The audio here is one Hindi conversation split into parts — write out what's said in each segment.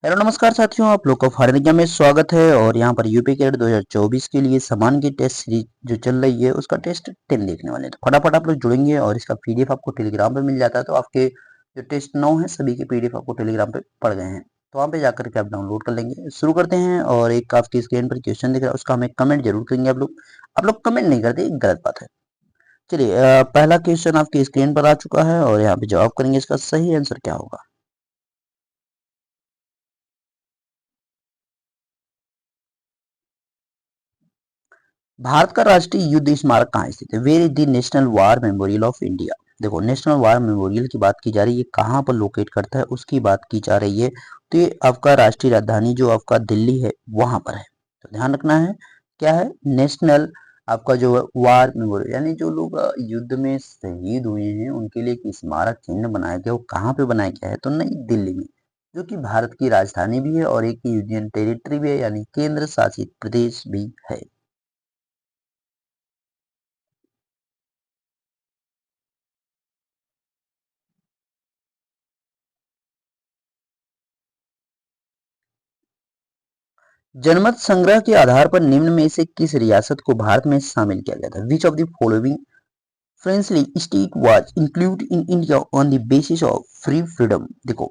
हेलो नमस्कार साथियों, आप लोग का फॉरेन एग्जाम में स्वागत है। और यहाँ पर यूपी कैडेट 2024 के लिए समान की टेस्ट सीरीज जो चल रही है उसका टेस्ट 10 देखने वाले हैं। तो फटाफट आप लोग जुड़ेंगे और इसका पीडीएफ आपको टेलीग्राम पे मिल जाता है। तो आपके जो टेस्ट 9 है सभी के पीडीएफ आपको टेलीग्राम पे पड़ गए हैं, तो वहाँ पे जाकर के आप डाउनलोड कर लेंगे। शुरू करते हैं। और एक आपकी स्क्रीन पर क्वेश्चन दिख रहा है, उसका हमें कमेंट जरूर करेंगे। आप लोग कमेंट नहीं करते, ये गलत बात है। चलिए, पहला क्वेश्चन आपकी स्क्रीन पर आ चुका है और यहाँ पे जवाब करेंगे इसका सही आंसर क्या होगा। भारत का राष्ट्रीय युद्ध स्मारक कहाँ स्थित है? Where is the national war memorial of India? देखो, नेशनल वार मेमोरियल की बात की जा रही है, कहाँ पर लोकेट करता है उसकी बात की जा रही है। तो ये आपका राष्ट्रीय राजधानी जो आपका दिल्ली है वहां पर है। तो ध्यान रखना है, क्या है? नेशनल आपका जो है वार मेमोरियल, यानी जो लोग युद्ध में शहीद हुए हैं उनके लिए एक स्मारक चिन्ह बनाया गया। वो कहाँ पे बनाया गया है? तो नई दिल्ली में, जो कि भारत की राजधानी भी है और एक यूनियन टेरिटरी भी है, यानी केंद्र शासित प्रदेश भी है। जनमत संग्रह के आधार पर निम्न में से किस रियासत को भारत में शामिल किया गया था? Which of the following princely state was include in India on the basis of free freedom? देखो,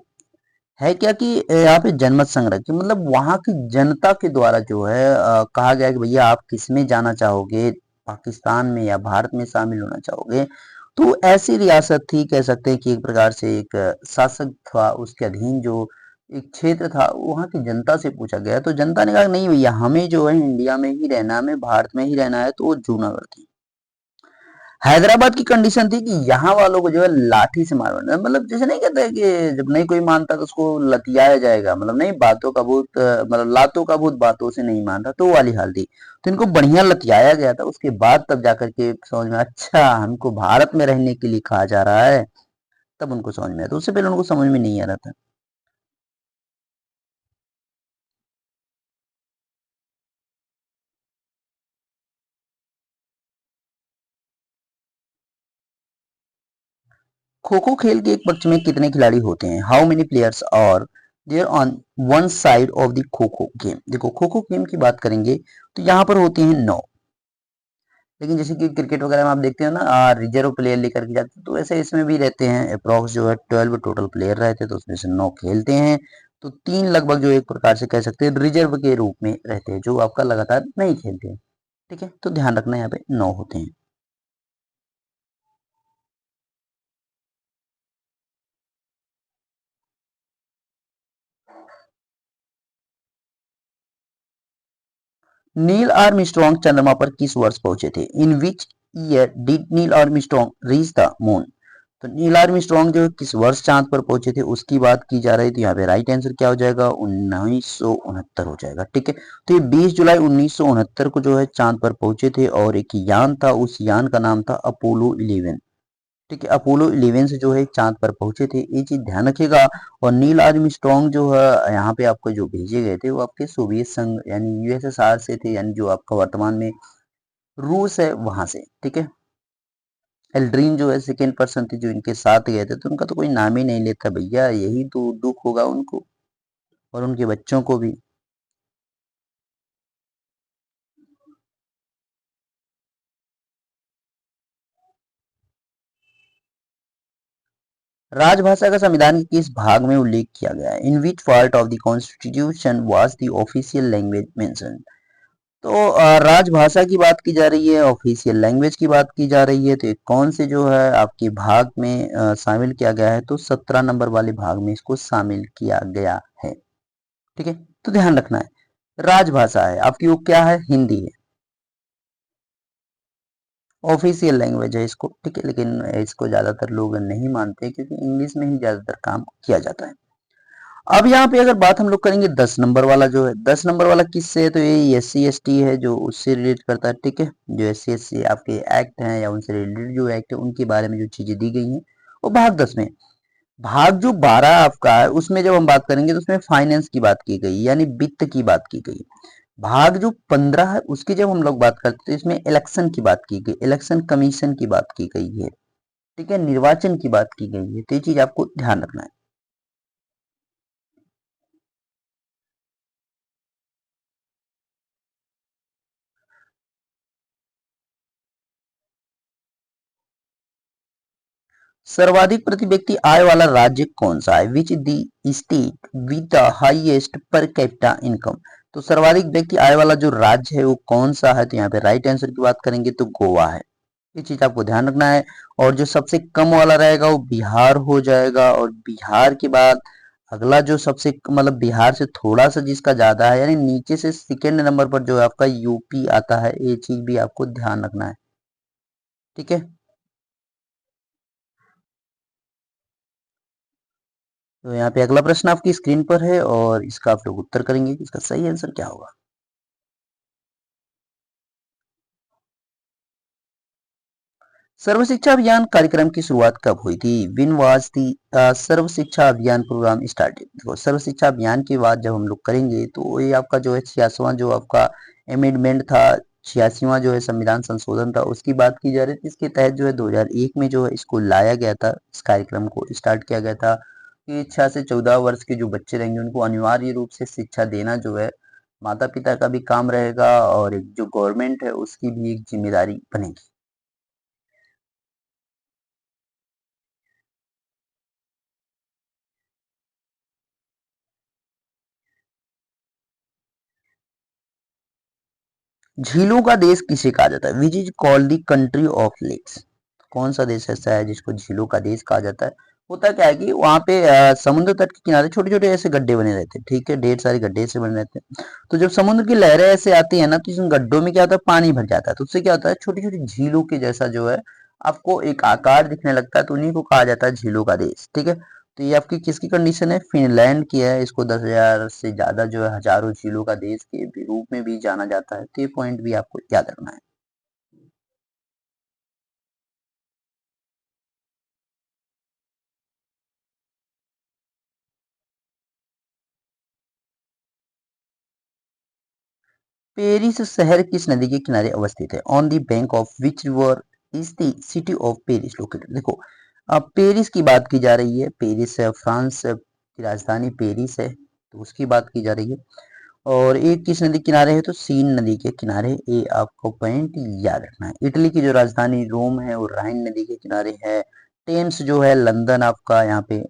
है क्या कि यहाँ पे जनमत संग्रह की मतलब वहां की जनता के द्वारा जो है कहा गया कि भैया आप किस में जाना चाहोगे, पाकिस्तान में या भारत में शामिल होना चाहोगे। तो ऐसी रियासत थी, कह सकते हैं कि एक प्रकार से एक शासक था, उसके अधीन जो एक क्षेत्र था वहां की जनता से पूछा गया। तो जनता ने कहा नहीं भैया, हमें जो है इंडिया में ही रहना है, हमें भारत में ही रहना है। तो वो जूनागढ़ थी। हैदराबाद की कंडीशन थी कि यहाँ वालों को जो है लाठी से मारना, मतलब जैसे नहीं कहते कि जब नहीं कोई मानता तो उसको लतियाया जाएगा, मतलब नहीं, बातों का भूत मतलब लातों का भूत बातों से नहीं मानता, तो वो वाली हाल थी। तो इनको बढ़िया लतियाया गया था। उसके बाद तब जाकर के समझ में, अच्छा हमको भारत में रहने के लिए कहा जा रहा है, तब उनको समझ में आया। तो उससे पहले उनको समझ में नहीं आ रहा था। खो खो खेल के एक पक्ष में कितने खिलाड़ी होते हैं? How many players are there on one side of the kho kho game? देखो, खो खो गेम की बात करेंगे तो यहाँ पर होते हैं 9। लेकिन जैसे कि क्रिकेट वगैरह में आप देखते हो ना, रिजर्व प्लेयर लेकर के जाते हैं, तो ऐसे इसमें भी रहते हैं। अप्रोक्स जो है 12 टोटल प्लेयर रहते हैं, तो उसमें से 9 खेलते हैं। तो 3 लगभग जो एक प्रकार से कह सकते हैं रिजर्व के रूप में रहते हैं, जो आपका लगातार नहीं खेलते हैं। ठीक है, तो ध्यान रखना, यहाँ पे 9 होते हैं। नील आर्मस्ट्रॉन्ग चंद्रमा पर किस वर्ष पहुंचे थे? In which year did Neil Armstrong reach the moon? तो नील आर्मस्ट्रॉन्ग जो किस वर्ष चांद पर पहुंचे थे उसकी बात की जा रही थी। यहाँ पे राइट आंसर क्या हो जाएगा? 1969 हो जाएगा। ठीक है, तो ये 20 जुलाई 1969 को जो है चांद पर पहुंचे थे और एक यान था, उस यान का नाम था अपोलो 11। ठीक है, अपोलो 11 से जो है चांद पर पहुंचे थे, ये चीज ध्यान रखिएगा। और नील आर्मस्ट्रॉन्ग जो है यहाँ पे आपको जो भेजे गए थे वो आपके सोवियत संघ यानी यूएसएसआर से थे, यानी जो आपका वर्तमान में रूस है वहां से। ठीक है, एल्ड्रीन जो है सेकेंड पर्सन थे जो इनके साथ गए थे, तो उनका तो कोई नाम ही नहीं लेता भैया, यही तो दुख होगा उनको और उनके बच्चों को भी। राजभाषा का संविधान के किस भाग में उल्लेख किया गया है? In which part of the constitution was the official language mention? तो राजभाषा की बात की जा रही है, ऑफिशियल लैंग्वेज की बात की जा रही है, तो ये कौन से जो है आपके भाग में शामिल किया गया है? तो 17 नंबर वाले भाग में इसको शामिल किया गया है। ठीक है, तो ध्यान रखना है, राजभाषा है आपकी, वो क्या है? हिंदी है, ऑफिशियल लैंग्वेज है इसको। ठीक है, लेकिन इसको ज्यादातर लोग नहीं मानते क्योंकि इंग्लिश में ही ज्यादातर काम किया जाता है। अब यहाँ पे अगर बात हम लोग करेंगे 10 नंबर वाला जो है, 10 नंबर वाला किससे है? तो ये एस सी एस टी है जो उससे रिलेट करता है। ठीक है, जो एस सी एस सी आपके एक्ट हैं या उनसे रिलेटेड जो एक्ट है उनके बारे में जो चीजें दी गई हैं वो भाग 10 में। भाग जो 12 आपका है उसमें जब हम बात करेंगे तो उसमें फाइनेंस की बात की गई, यानी वित्त की बात की गई। भाग जो 15 है उसकी जब हम लोग बात करते हैं तो इसमें इलेक्शन की बात की गई, इलेक्शन कमीशन की बात की गई है। ठीक है, निर्वाचन की बात की गई है। तो ये चीज आपको ध्यान रखना है। सर्वाधिक प्रति व्यक्ति आय वाला राज्य कौन सा है? Which the state with the highest per capita income. तो सर्वाधिक व्यक्ति आय वाला जो राज्य है वो कौन सा है? तो यहाँ पे राइट आंसर की बात करेंगे तो गोवा है। ये चीज आपको ध्यान रखना है। और जो सबसे कम वाला रहेगा वो बिहार हो जाएगा, और बिहार के बाद अगला जो सबसे मतलब बिहार से थोड़ा सा जिसका ज्यादा है, यानी नीचे से सेकेंड नंबर पर जो है आपका यूपी आता है। ये चीज भी आपको ध्यान रखना है, ठीक है। तो यहाँ पे अगला प्रश्न आपकी स्क्रीन पर है और इसका आप लोग उत्तर करेंगे कि इसका सही आंसर क्या होगा। सर्व शिक्षा अभियान कार्यक्रम की शुरुआत कब हुई थी? विन वाज दी सर्व शिक्षा अभियान प्रोग्राम स्टार्टेड। देखो, सर्व शिक्षा अभियान की बात जब हम लोग करेंगे तो ये आपका जो है 86वां जो आपका अमेंडमेंट था, 86वां जो है संविधान संशोधन था, उसकी बात की जा रही थी। इसके तहत जो है 2001 में जो है इसको लाया गया था, इस कार्यक्रम को स्टार्ट किया गया था कि 6 से 14 वर्ष के जो बच्चे रहेंगे उनको अनिवार्य रूप से शिक्षा देना जो है माता पिता का भी काम रहेगा, और एक जो गवर्नमेंट है उसकी भी एक जिम्मेदारी बनेगी। झीलों का देश किसे कहा जाता है? Which is called the country of lakes. कौन सा देश ऐसा है जिसको झीलों का देश कहा जाता है? होता क्या है कि वहां पे समुद्र तट के किनारे छोटे छोटे ऐसे गड्ढे बने रहते हैं, ठीक है, ढेर सारे गड्ढे ऐसे बने रहते हैं। तो जब समुद्र की लहरें ऐसे आती है ना, तो इन गड्ढों में क्या होता है, पानी भर जाता है। तो उससे क्या होता है, छोटी छोटी झीलों के जैसा जो है आपको एक आकार दिखने लगता है, तो उन्हीं को कहा जाता है झीलों का देश, ठीक है। तो ये आपकी किसकी कंडीशन है? फिनलैंड की है। इसको 10,000 से ज्यादा जो है हजारों झीलों का देश के रूप में भी जाना जाता है। तो ये पॉइंट भी आपको याद रखना है। पेरिस शहर किस नदी के किनारे अवस्थित है? On the bank of which river is the city of Paris located. देखो, अब पेरिस की बात की जा रही है। पेरिस फ्रांस की राजधानी पेरिस है, तो उसकी बात की जा रही है। और ये किस नदी के किनारे है? तो सीन नदी के किनारे। ये आपको पॉइंट याद रखना है। इटली की जो राजधानी रोम है वो राइन नदी के किनारे है। टेम्स जो है लंदन आपका यहाँ पे।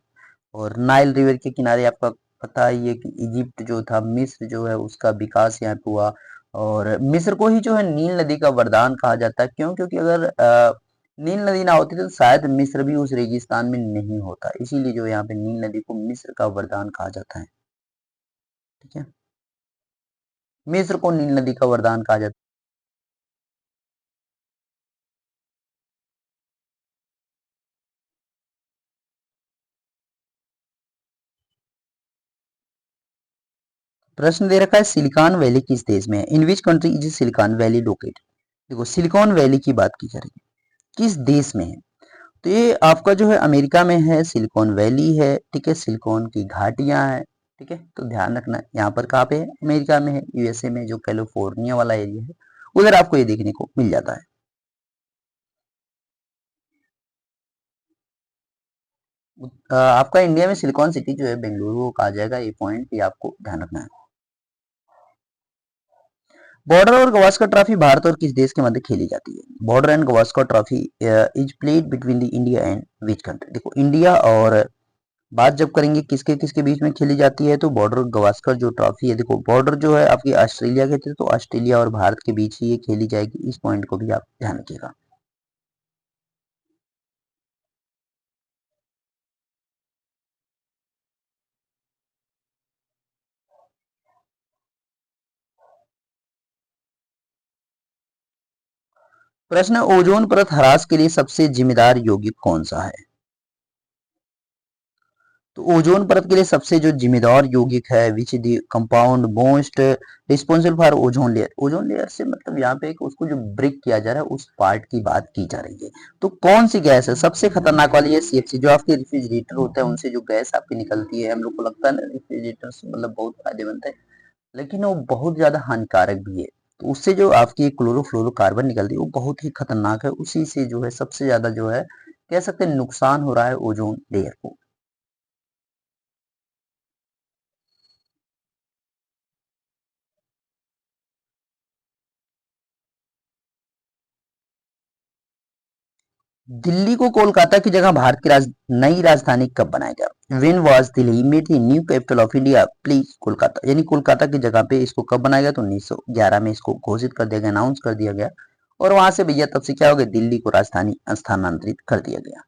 और नाइल रिवर के किनारे आपका पता ही है कि इजिप्ट जो था, मिस्र जो है उसका विकास यहाँ पे हुआ। और मिस्र को ही जो है नील नदी का वरदान कहा जाता है। क्यों? क्योंकि अगर नील नदी ना होती तो शायद मिस्र भी उस रेगिस्तान में नहीं होता। इसीलिए जो यहाँ पे नील नदी को मिस्र का वरदान कहा जाता है, ठीक है। मिस्र को नील नदी का वरदान कहा जाता है। प्रश्न दे रखा है सिलिकॉन वैली किस देश में है? In which country is Silicon Valley located. देखो, सिलिकॉन वैली की बात की जा रही है, किस देश में है? तो ये आपका जो है अमेरिका में है, सिलिकॉन वैली है, ठीक है, सिलिकॉन की घाटियां हैं, ठीक है। तो ध्यान रखना है यहाँ पर कहाँ पे है, अमेरिका में है, यूएसए में, जो कैलिफोर्निया वाला एरिया है उधर आपको ये देखने को मिल जाता है। आपका इंडिया में सिलिकॉन सिटी जो है बेंगलुरु को कहा जाएगा। ये पॉइंट भी आपको ध्यान रखना है। बॉर्डर और गवास्कर ट्रॉफी भारत और किस देश के मध्य खेली जाती है? Border and Gavaskar trophy is played between the India and which country. देखो, इंडिया और बात जब करेंगे किसके किसके बीच में खेली जाती है, तो बॉर्डर गवास्कर जो ट्रॉफी है, देखो बॉर्डर जो है आपकी ऑस्ट्रेलिया के थे, तो ऑस्ट्रेलिया और भारत के बीच ही ये खेली जाएगी। इस पॉइंट को भी आप ध्यान रखिएगा। प्रश्न, ओजोन परत ह्रास के लिए सबसे जिम्मेदार यौगिक कौन सा है? तो ओजोन परत के लिए सबसे जो जिम्मेदार यौगिक है, which the compound most responsible for ozone layer. Ozone layer से मतलब यहाँ पे एक उसको जो ब्रेक किया जा रहा है उस पार्ट की बात की जा रही है। तो कौन सी गैस है सबसे खतरनाक वाली? है सीएफसी। जो आपके रेफ्रिजरेटर होता है उनसे जो गैस आपकी निकलती है, हम लोग को लगता है ना रेफ्रिजरेटर से मतलब बहुत फायदेमंद है, लेकिन वो बहुत ज्यादा हानिकारक भी है। तो उससे जो आपकी क्लोरोफ्लोरोकार्बन निकलती है वो बहुत ही खतरनाक है। उसी से जो है सबसे ज्यादा जो है कह सकते हैं नुकसान हो रहा है ओजोन लेयर को। दिल्ली को कोलकाता की जगह भारत की नई राजधानी कब बनाया गया? When was Delhi made the new capital of India please Kolkata, यानी कोलकाता की जगह पे इसको कब बनाया गया? तो 1911 में इसको घोषित कर दिया गया, अनाउंस कर दिया गया। और वहां से भैया तब से क्या हो गया, दिल्ली को राजधानी स्थानांतरित कर दिया गया।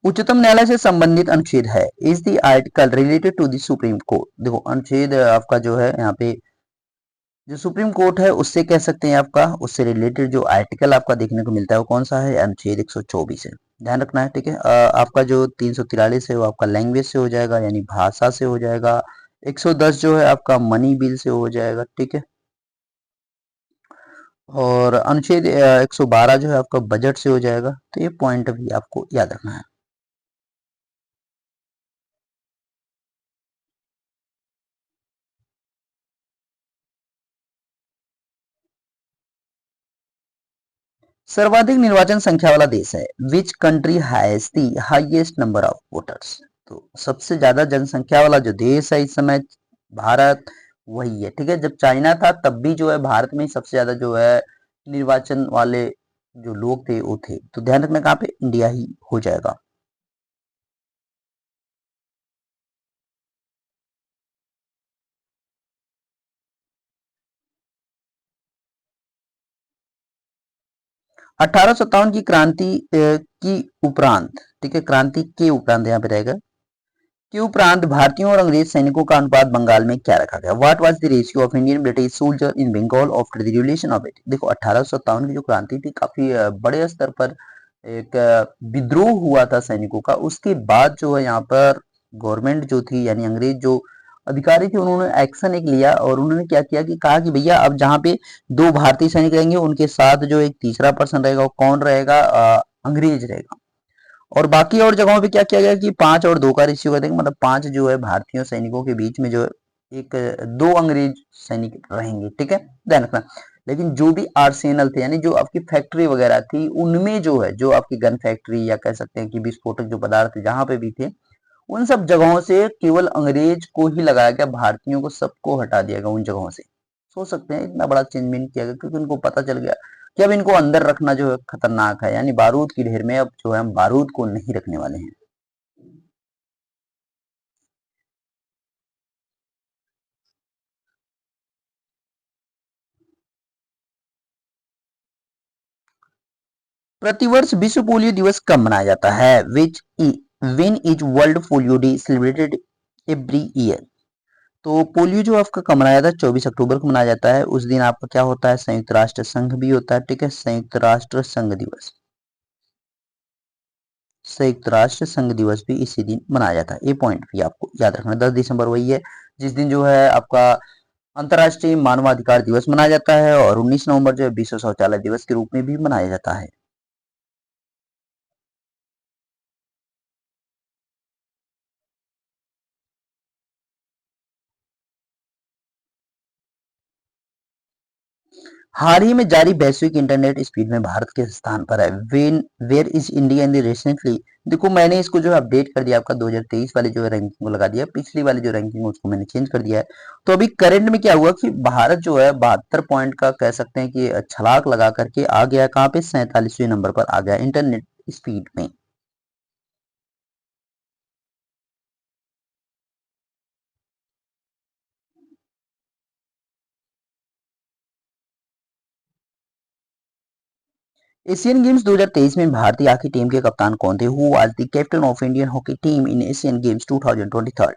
उच्चतम न्यायालय से संबंधित अनुच्छेद है, is the article related to the supreme court. देखो अनुच्छेद आपका जो है यहाँ पे जो सुप्रीम कोर्ट है उससे कह सकते हैं, आपका उससे रिलेटेड जो आर्टिकल आपका देखने को मिलता है वो कौन सा है? अनुच्छेद 124 है, ध्यान रखना है, ठीक है। आपका जो 343 है वो आपका लैंग्वेज से हो जाएगा, यानी भाषा से हो जाएगा। 110 जो है आपका मनी बिल से हो जाएगा, ठीक है। और अनुच्छेद 112 जो है आपका बजट से हो जाएगा। तो ये पॉइंट भी आपको याद रखना है। सर्वाधिक निर्वाचन संख्या वाला देश है, which country has the highest number of voters. तो सबसे ज्यादा जनसंख्या वाला जो देश है इस समय, भारत वही है, ठीक है। जब चाइना था तब भी जो है भारत में ही सबसे ज्यादा जो है निर्वाचन वाले जो लोग थे वो थे। तो ध्यान रखना कहाँ पे, इंडिया ही हो जाएगा। 1857 की क्रांति की उपरांत, ठीक है, क्रांति के उपरांत यहाँ पे रहेगा, के उपरांत भारतीयों और अंग्रेज सैनिकों का अनुपात बंगाल में क्या रखा गया? What was the ratio of Indian British soldier in Bengal after the revolution of it. देखो 1857 की जो क्रांति थी काफी बड़े स्तर पर एक विद्रोह हुआ था सैनिकों का। उसके बाद जो है यहाँ पर गवर्नमेंट जो थी, यानी अंग्रेज जो अधिकारी थे, उन्होंने एक्शन एक लिया और उन्होंने क्या किया कि कहा कि भैया अब जहाँ पे दो भारतीय सैनिक रहेंगे उनके साथ जो एक तीसरा पर्सन रहेगा वो कौन रहेगा? अंग्रेज रहेगा। और बाकी और जगहों पे क्या किया गया कि 5 और 2 का रेशियो कर देंगे, मतलब 5 जो है भारतीय सैनिकों के बीच में जो है एक 2 अंग्रेज सैनिक रहेंगे, ठीक है, ध्यान रखना। लेकिन जो भी आर्सेनल थे, यानी जो आपकी फैक्ट्री वगैरह थी, उनमें जो है जो आपकी गन फैक्ट्री या कह सकते हैं कि विस्फोटक जो पदार्थ जहां पे भी थे, उन सब जगहों से केवल अंग्रेज को ही लगाया गया, भारतीयों को सबको हटा दिया गया उन जगहों से। सोच सकते हैं इतना बड़ा चेंजमेंट किया गया क्योंकि उनको पता चल गया कि अब इनको अंदर रखना जो है खतरनाक है, यानी बारूद की ढेर में अब जो है हम बारूद को नहीं रखने वाले हैं। प्रतिवर्ष विश्व पोलियो दिवस कब मनाया जाता है? When is world polio day celebrated every year. तो पोलियो जो आपका कब मनाया जाता है? 24 अक्टूबर को मनाया जाता है। उस दिन आपका क्या होता है? संयुक्त राष्ट्र संघ भी होता है, ठीक है, संयुक्त राष्ट्र संघ दिवस। संयुक्त राष्ट्र संघ दिवस भी इसी दिन मनाया जाता है, ये पॉइंट भी आपको याद रखना है। 10 दिसंबर वही है जिस दिन जो है आपका अंतर्राष्ट्रीय मानवाधिकार दिवस मनाया जाता है, और 19 नवंबर जो है विश्व शौचालय दिवस के रूप में भी मनाया जाता है। हाल ही में जारी वैश्विक इंटरनेट स्पीड में भारत के स्थान पर है। Where is India in the recently. देखो मैंने इसको जो है अपडेट कर दिया, आपका 2023 वाली जो है रैंकिंग को लगा दिया, पिछली वाली जो रैंकिंग है उसको मैंने चेंज कर दिया है। तो अभी करंट में क्या हुआ कि भारत जो है 72 पॉइंट का कह सकते हैं कि छलाक लगा करके आ गया, कहाँ पे? 47वें नंबर पर आ गया इंटरनेट स्पीड में। एशियन गेम्स 2023 में भारतीय हॉकी टीम के कप्तान कौन थे? Who was the captain of Indian hockey team in Asian games 2023?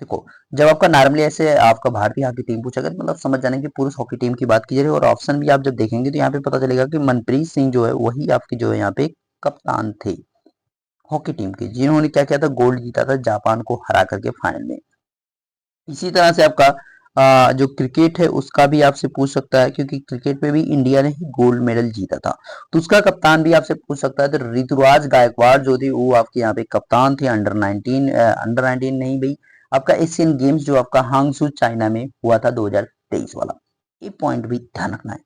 देखो जब आपका नॉर्मली ऐसे आपका भारतीय हॉकी टीम पूछा गया तो मतलब समझ जाने की पुरुष हॉकी टीम की बात की जा रही है, और ऑप्शन भी आप जब देखेंगे तो यहाँ पे पता चलेगा कि मनप्रीत सिंह जो है वही आपकी जो है यहाँ पे कप्तान थे हॉकी टीम के, जिन्होंने क्या किया था? गोल्ड जीता था जापान को हरा करके फाइनल में। इसी तरह से आपका जो क्रिकेट है उसका भी आपसे पूछ सकता है, क्योंकि क्रिकेट में भी इंडिया ने ही गोल्ड मेडल जीता था, तो उसका कप्तान भी आपसे पूछ सकता है। तो ऋतुराज गायकवाड़ जो थे वो आपके यहाँ पे कप्तान थे अंडर 19, अंडर 19 नहीं भाई, आपका एशियन गेम्स जो आपका हांगसू चाइना में हुआ था 2023 वाला, ये पॉइंट भी ध्यान रखना है।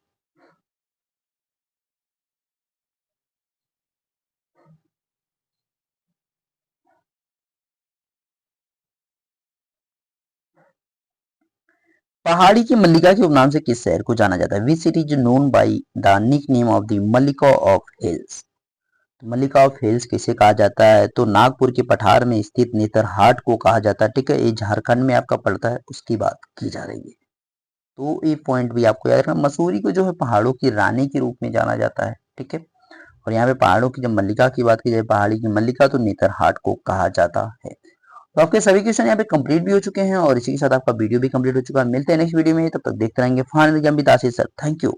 पहाड़ी की मल्लिका के उपनाम से किस शहर को जाना जाता है? Which city is known by the nickname of the Mallika of hills? Mallika of hills किसे कहा जाता है? तो नागपुर के पठार में स्थित नेतरहाट को कहा जाता है। ठीक है, ये झारखंड में आपका पड़ता है, उसकी बात की जा रही है। तो ये पॉइंट भी आपको याद रखना। मसूरी को जो है पहाड़ों की रानी के रूप में जाना जाता है। ठीक है, और यहाँ पे पहाड़ों की जब मल्लिका की बात की जाए, पहाड़ी की मल्लिका, तो नेतरहाट को कहा जाता है। तो आपके सभी क्वेश्चन यहाँ पे कंप्लीट भी हो चुके हैं और इसी के साथ आपका वीडियो भी कंप्लीट हो चुका है। मिलते हैं नेक्स्ट वीडियो में, तब तक देखते रहेंगे final exam with Ashish sir. Thank you.